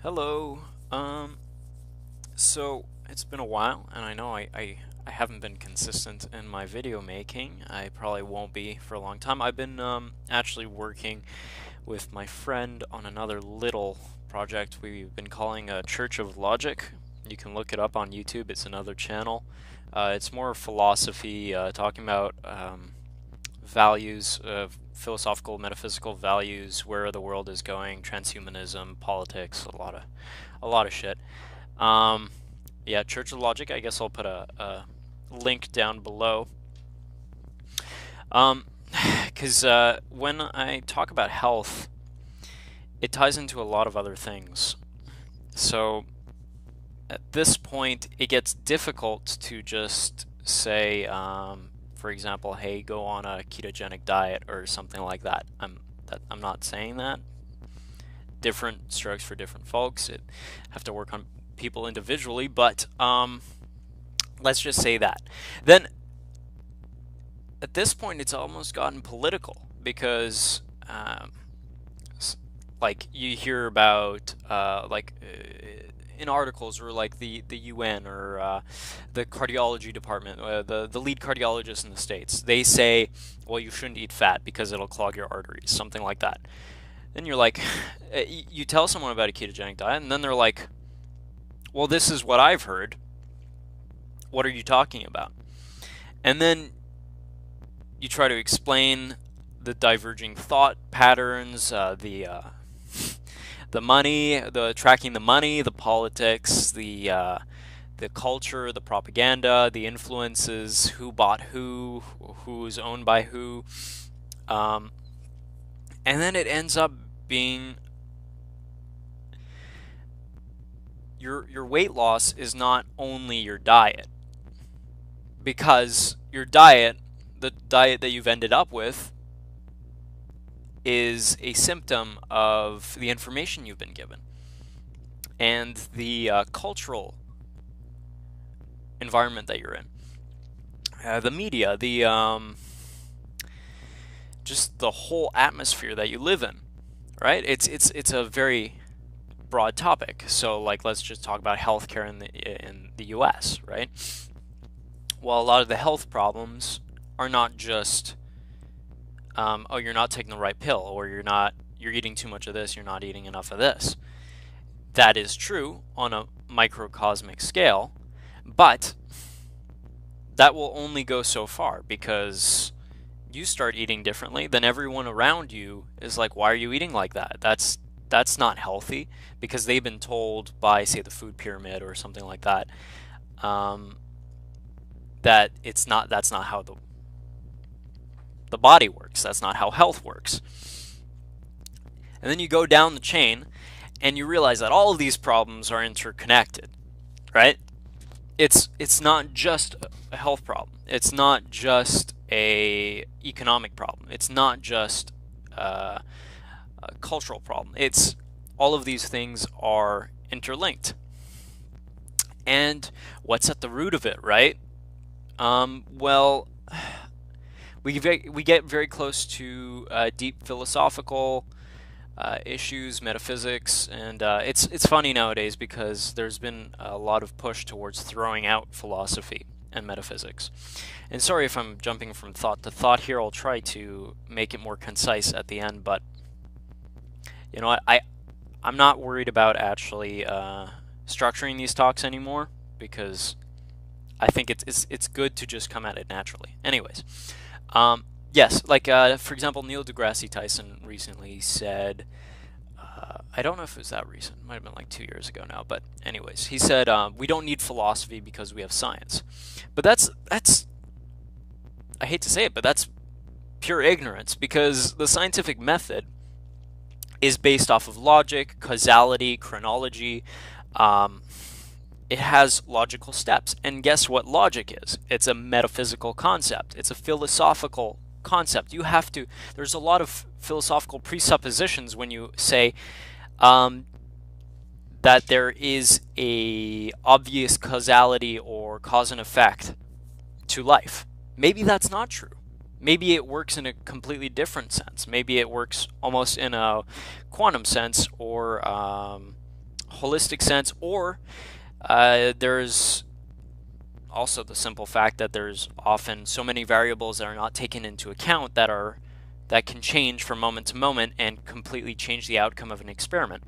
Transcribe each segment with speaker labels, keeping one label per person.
Speaker 1: Hello. So it's been a while, and I know I haven't been consistent in my video making. I probably won't be for a long time. I've been actually working with my friend on another little project we've been calling Church of Logic. You can look it up on YouTube. It's another channel. It's more philosophy, talking about values, philosophical, metaphysical values, where the world is going, transhumanism, politics, a lot of shit. Um, yeah, Church of Logic. I guess I'll put a link down below. Um, because when I talk about health, it ties into a lot of other things. So at this point, it gets difficult to just say, for example, hey, go on a ketogenic diet or something like that. I'm not saying that. Different strokes for different folks. It have to work on people individually, but let's just say that. Then at this point, it's almost gotten political because, like, you hear about in articles or like the UN or the cardiology department, the lead cardiologist in the States, they say, well, you shouldn't eat fat because it'll clog your arteries, something like that. Then you're like, you tell someone about a ketogenic diet, and then they're like, well, this is what I've heard. What are you talking about? And then you try to explain the diverging thought patterns, the money, the tracking the money, the politics, the culture, the propaganda, the influences, who bought who's owned by who, um, and then it ends up being your weight loss is not only your diet, because your diet, the diet that you've ended up with, is a symptom of the information you've been given and the cultural environment that you're in, the media, the just the whole atmosphere that you live in, right? It's a very broad topic. So like, let's just talk about healthcare in the U.S., right? Well, a lot of the health problems are not just oh, you're not taking the right pill, or you're eating too much of this, you're not eating enough of this. That is true on a microcosmic scale, but that will only go so far, because you start eating differently, then everyone around you is like, why are you eating like that? That's not healthy, because they've been told by, say, the food pyramid or something like that, that that's not how the body works. That's not how health works. And then you go down the chain and you realize that all of these problems are interconnected, right? It's not just a health problem. It's not just a economic problem. It's not just a cultural problem. It's all of these things are interlinked. And what's at the root of it, right? Well, we get very close to deep philosophical issues, metaphysics, and it's funny nowadays because there's been a lot of push towards throwing out philosophy and metaphysics. And sorry if I'm jumping from thought to thought here. I'll try to make it more concise at the end, but you know, I'm not worried about actually structuring these talks anymore, because I think it's good to just come at it naturally. Anyways, yes, like for example, Neil deGrasse Tyson recently said, I don't know if it was that recent, it might have been like 2 years ago now, but anyways, he said we don't need philosophy because we have science. But that's I hate to say it, but that's pure ignorance, because the scientific method is based off of logic, causality, chronology. It has logical steps. And guess what logic is? It's a metaphysical concept. It's a philosophical concept. There's a lot of philosophical presuppositions when you say that there is a obvious causality or cause and effect to life. Maybe that's not true. Maybe it works in a completely different sense. Maybe it works almost in a quantum sense, or holistic sense, or there's also the simple fact that there's often so many variables that are not taken into account that can change from moment to moment and completely change the outcome of an experiment.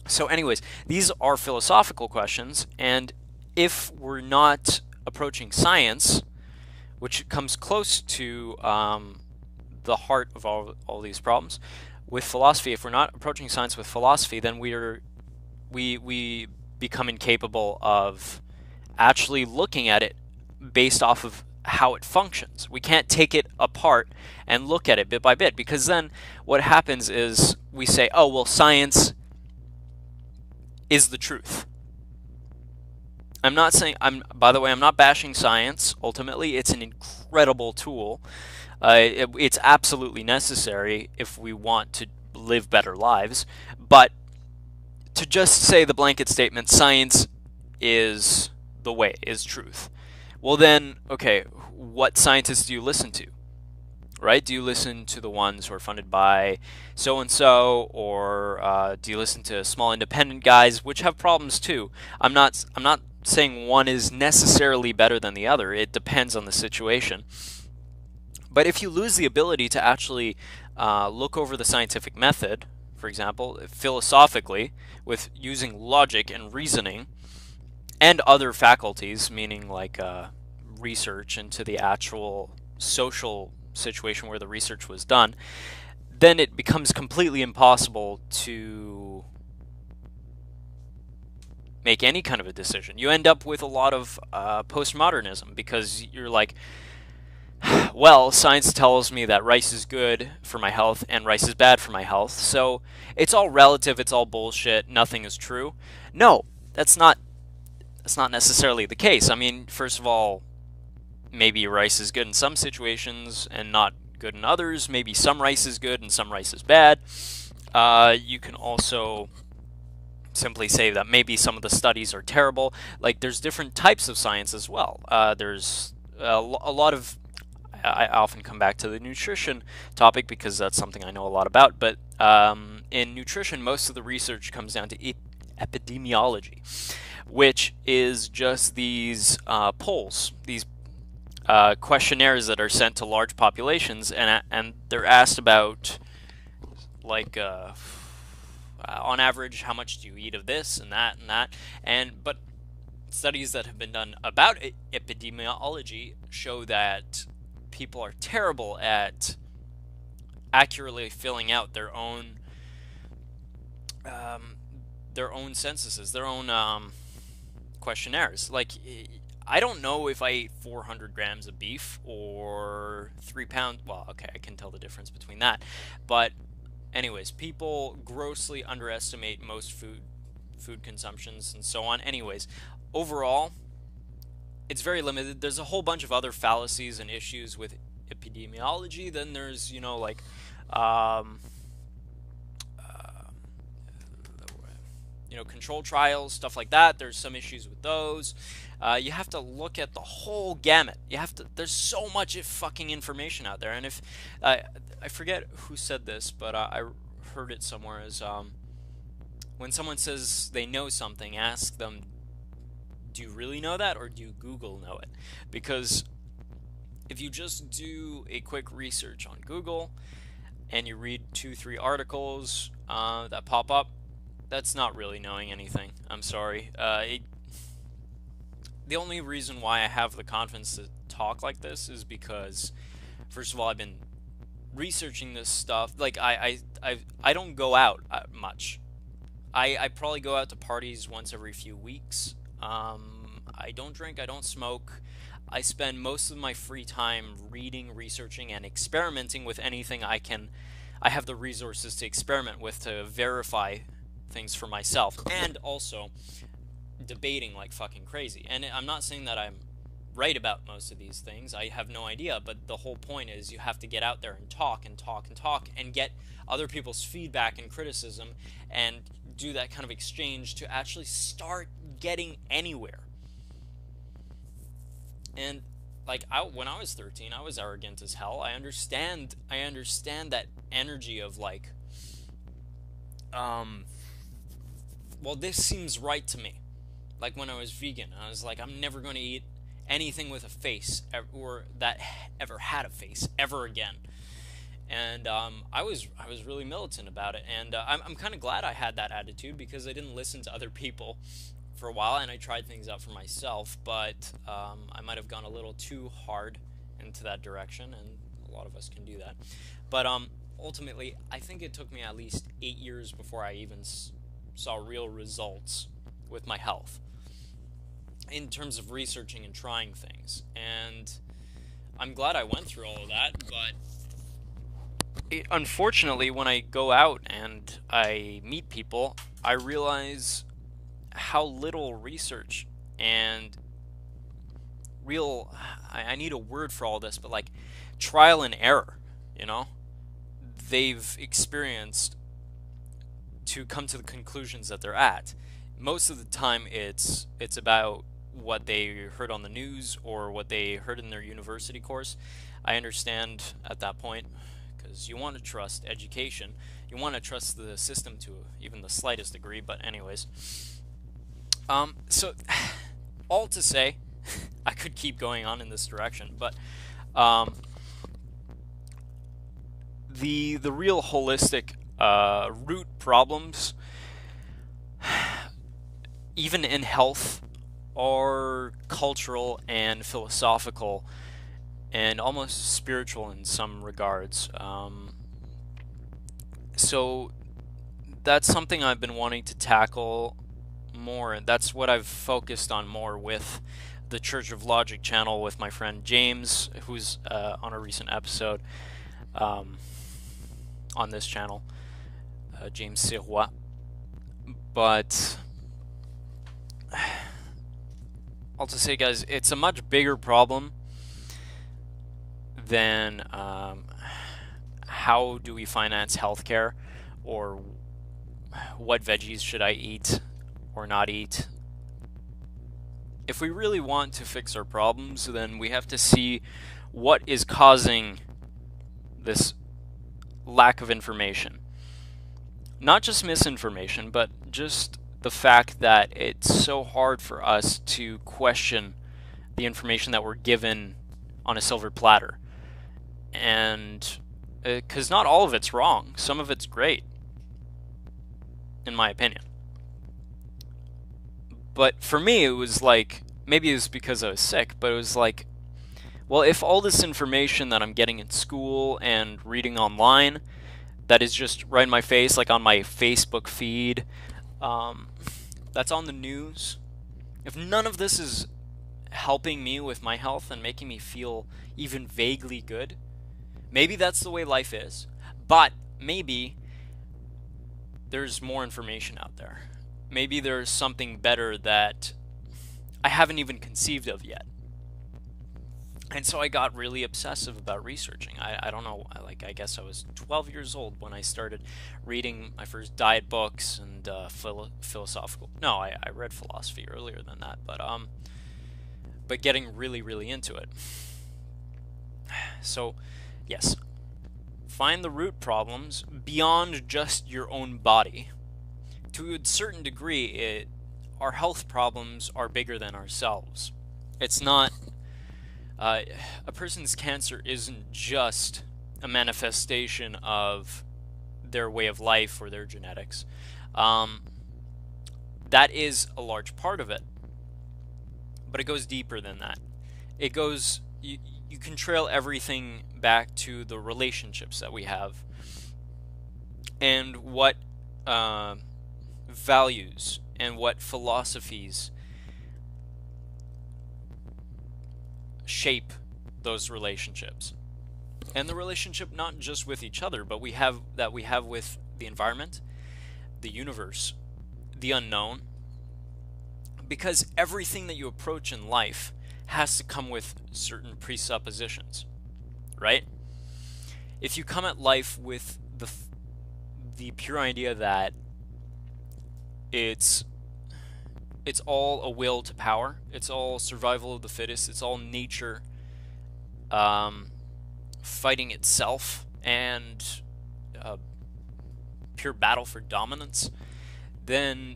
Speaker 1: So anyways, these are philosophical questions, and if we're not approaching science, which comes close to the heart of all these problems, with philosophy, if we're not approaching science with philosophy, then we become incapable of actually looking at it based off of how it functions. We can't take it apart and look at it bit by bit, because then what happens is we say, oh, well, science is the truth. By the way, I'm not bashing science. Ultimately, it's an incredible tool. It's absolutely necessary if we want to live better lives. But to just say the blanket statement, science is the way, is truth. Well then, okay, what scientists do you listen to? Right? Do you listen to the ones who are funded by so-and-so, or do you listen to small independent guys, which have problems too? I'm not saying one is necessarily better than the other. It depends on the situation. But if you lose the ability to actually look over the scientific method, for example, philosophically, with using logic and reasoning, and other faculties, meaning like research into the actual social situation where the research was done, then it becomes completely impossible to make any kind of a decision. You end up with a lot of postmodernism, because you're like, well, science tells me that rice is good for my health and rice is bad for my health, so it's all relative, it's all bullshit, nothing is true. No, that's not necessarily the case. I mean, first of all, maybe rice is good in some situations and not good in others. Maybe some rice is good and some rice is bad. You can also simply say that maybe some of the studies are terrible. Like, there's different types of science as well. There's a lot of... I often come back to the nutrition topic because that's something I know a lot about, but in nutrition, most of the research comes down to epidemiology, which is just these polls, these questionnaires that are sent to large populations, and they're asked about, like, on average, how much do you eat of this and that and that, but studies that have been done about epidemiology show that people are terrible at accurately filling out their own censuses, their own questionnaires. Like, I don't know if I ate 400 grams of beef or 3 pounds. Well, okay, I can tell the difference between that. But anyways, people grossly underestimate most food consumptions and so on. Anyways, overall, it's very limited. There's a whole bunch of other fallacies and issues with epidemiology. Then there's, like, control trials, stuff like that. There's some issues with those. You have to look at the whole gamut. There's so much fucking information out there. And if, I forget who said this, but I heard it somewhere, is when someone says they know something, ask them, do you really know that, or do you Google know it? Because if you just do a quick research on Google and you read 2-3 articles that pop up, that's not really knowing anything. I'm sorry. The only reason why I have the confidence to talk like this is because, first of all, I've been researching this stuff. Like, I don't go out much. I probably go out to parties once every few weeks. I don't drink, I don't smoke. I spend most of my free time reading, researching, and experimenting with anything I have the resources to experiment with, to verify things for myself, and also debating like fucking crazy. And I'm not saying that I'm right about most of these things. I have no idea, but the whole point is you have to get out there and talk and talk and talk and get other people's feedback and criticism and do that kind of exchange to actually start getting anywhere. And like, when I was 13, I was arrogant as hell. I understand that energy of like well, this seems right to me. Like when I was vegan, I was like, I'm never going to eat anything with a face or that ever had a face ever again. And I was really militant about it, and I'm kind of glad I had that attitude because I didn't listen to other people for a while, and I tried things out for myself. But I might have gone a little too hard into that direction, and a lot of us can do that. But ultimately, I think it took me at least 8 years before I even saw real results with my health in terms of researching and trying things. And I'm glad I went through all of that, but unfortunately, when I go out and I meet people, I realize how little research and real, I need a word for all this, but like trial and error, you know, they've experienced to come to the conclusions that they're at. Most of the time, it's about what they heard on the news or what they heard in their university course. I understand at that point because you want to trust education, you want to trust the system to even the slightest degree. But anyways, so all to say, I could keep going on in this direction, but the real holistic root problems, even in health, are cultural and philosophical and almost spiritual in some regards. So that's something I've been wanting to tackle more, and that's what I've focused on more with the Church of Logic channel with my friend James, who's on a recent episode on this channel, James Sirois. But I'll just say, guys, it's a much bigger problem than how do we finance healthcare, or what veggies should I eat or not eat. If we really want to fix our problems, then we have to see what is causing this lack of information. Not just misinformation, but just the fact that it's so hard for us to question the information that we're given on a silver platter. And because not all of it's wrong, some of it's great, in my opinion. But for me, it was like, maybe it was because I was sick, but it was like, well, if all this information that I'm getting in school and reading online, that is just right in my face, like on my Facebook feed, that's on the news, if none of this is helping me with my health and making me feel even vaguely good, maybe that's the way life is, but maybe there's more information out there. Maybe there's something better that I haven't even conceived of yet. And so I got really obsessive about researching. I don't know, I guess I was 12 years old when I started reading my first diet books and philosophical. No, I read philosophy earlier than that, but getting really, really into it. So, yes, find the root problems beyond just your own body. To a certain degree, our health problems are bigger than ourselves. It's not... a person's cancer isn't just a manifestation of their way of life or their genetics. That is a large part of it, but it goes deeper than that. It goes... You can trail everything back to the relationships that we have and what values and what philosophies shape those relationships. And the relationship not just with each other, but we have with the environment, the universe, the unknown. Because everything that you approach in life has to come with certain presuppositions, right? If you come at life with the pure idea that it's all a will to power, it's all survival of the fittest, it's all nature fighting itself and pure battle for dominance, then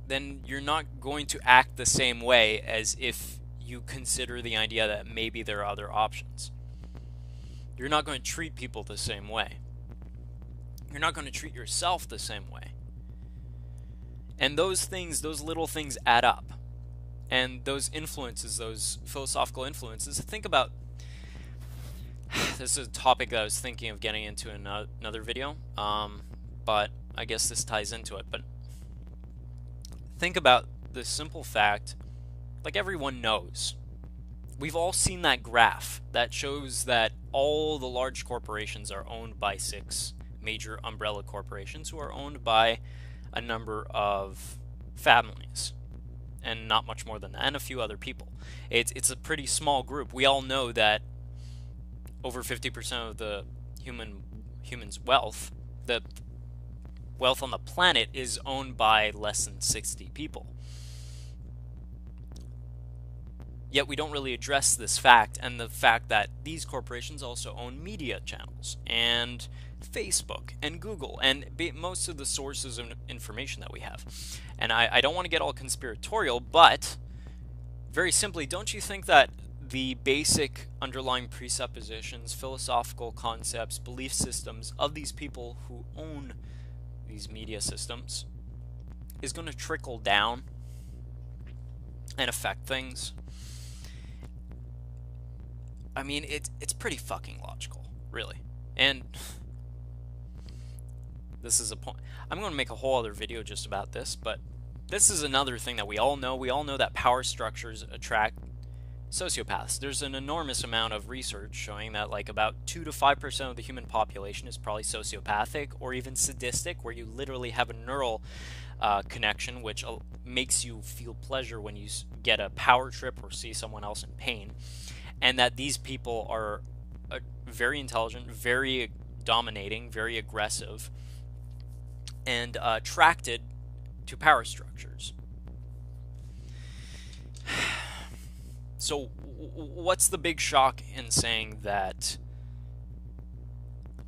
Speaker 1: then you're not going to act the same way as if you consider the idea that maybe there are other options. You're not going to treat people the same way. You're not going to treat yourself the same way. And those things, those little things add up. And those influences, those philosophical influences, think about, this is a topic that I was thinking of getting into in another video, but I guess this ties into it. But think about the simple fact, like everyone knows, we've all seen that graph that shows that all the large corporations are owned by 6 major umbrella corporations who are owned by a number of families, and not much more than that, and a few other people. It's a pretty small group. We all know that over 50% of the humans' wealth, the wealth on the planet, is owned by less than 60 people. Yet we don't really address this fact, and the fact that these corporations also own media channels and Facebook and Google and most of the sources of information that we have. And I don't want to get all conspiratorial, but very simply, don't you think that the basic underlying presuppositions, philosophical concepts, belief systems of these people who own these media systems is going to trickle down and affect things? I mean, it's pretty fucking logical, really. And this is a point. I'm going to make a whole other video just about this, but this is another thing that we all know. We all know that power structures attract sociopaths. There's an enormous amount of research showing that like about 2 to 5% of the human population is probably sociopathic or even sadistic, where you literally have a neural connection which makes you feel pleasure when you get a power trip or see someone else in pain. And that these people are very intelligent, very dominating, very aggressive, and attracted to power structures. So what's the big shock in saying that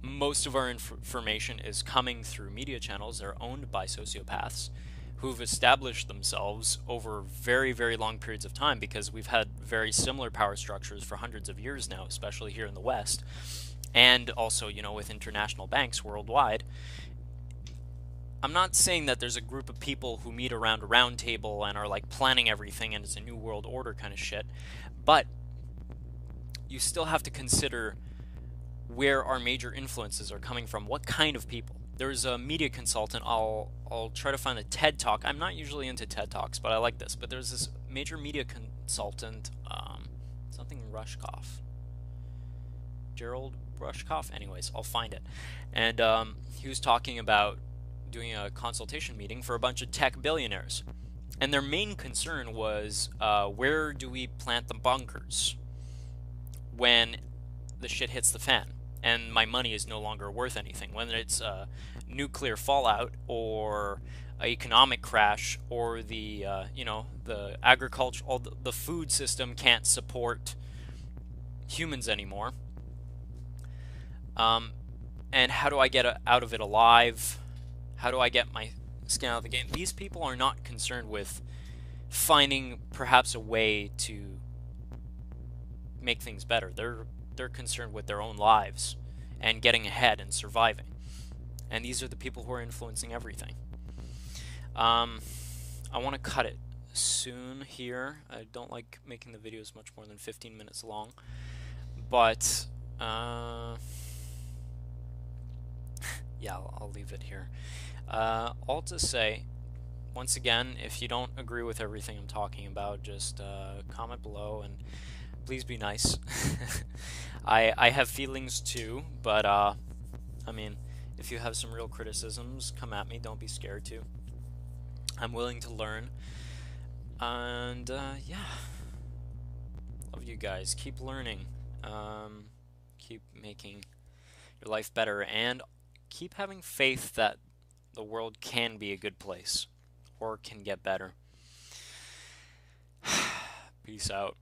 Speaker 1: most of our information is coming through media channels that are owned by sociopaths who've established themselves over very, very long periods of time, because we've had very similar power structures for hundreds of years now, especially here in the West, and also, you know, with international banks worldwide. I'm not saying that there's a group of people who meet around a round table and are like planning everything and it's a new world order kind of shit, but you still have to consider where our major influences are coming from, what kind of people. There's a media consultant, I'll try to find a TED Talk. I'm not usually into TED Talks, but I like this. But there's this major media consultant, something Rushkoff. Gerald Rushkoff? Anyways, I'll find it. And he was talking about doing a consultation meeting for a bunch of tech billionaires. And their main concern was, where do we plant the bunkers when the shit hits the fan and my money is no longer worth anything, whether it's nuclear fallout or economic crash or the the agriculture, all the food system can't support humans anymore. And how do I get out of it alive? How do I get my skin out of the game? These people are not concerned with finding perhaps a way to make things better. They're concerned with their own lives and getting ahead and surviving. And these are the people who are influencing everything. I want to cut it soon here. I don't like making the videos much more than 15 minutes long. But, yeah, I'll leave it here. All to say, once again, if you don't agree with everything I'm talking about, just comment below and please be nice. I have feelings too, but I mean, if you have some real criticisms, come at me. Don't be scared to. I'm willing to learn. And yeah, love you guys. Keep learning. Keep making your life better, and keep having faith that the world can be a good place or can get better. Peace out.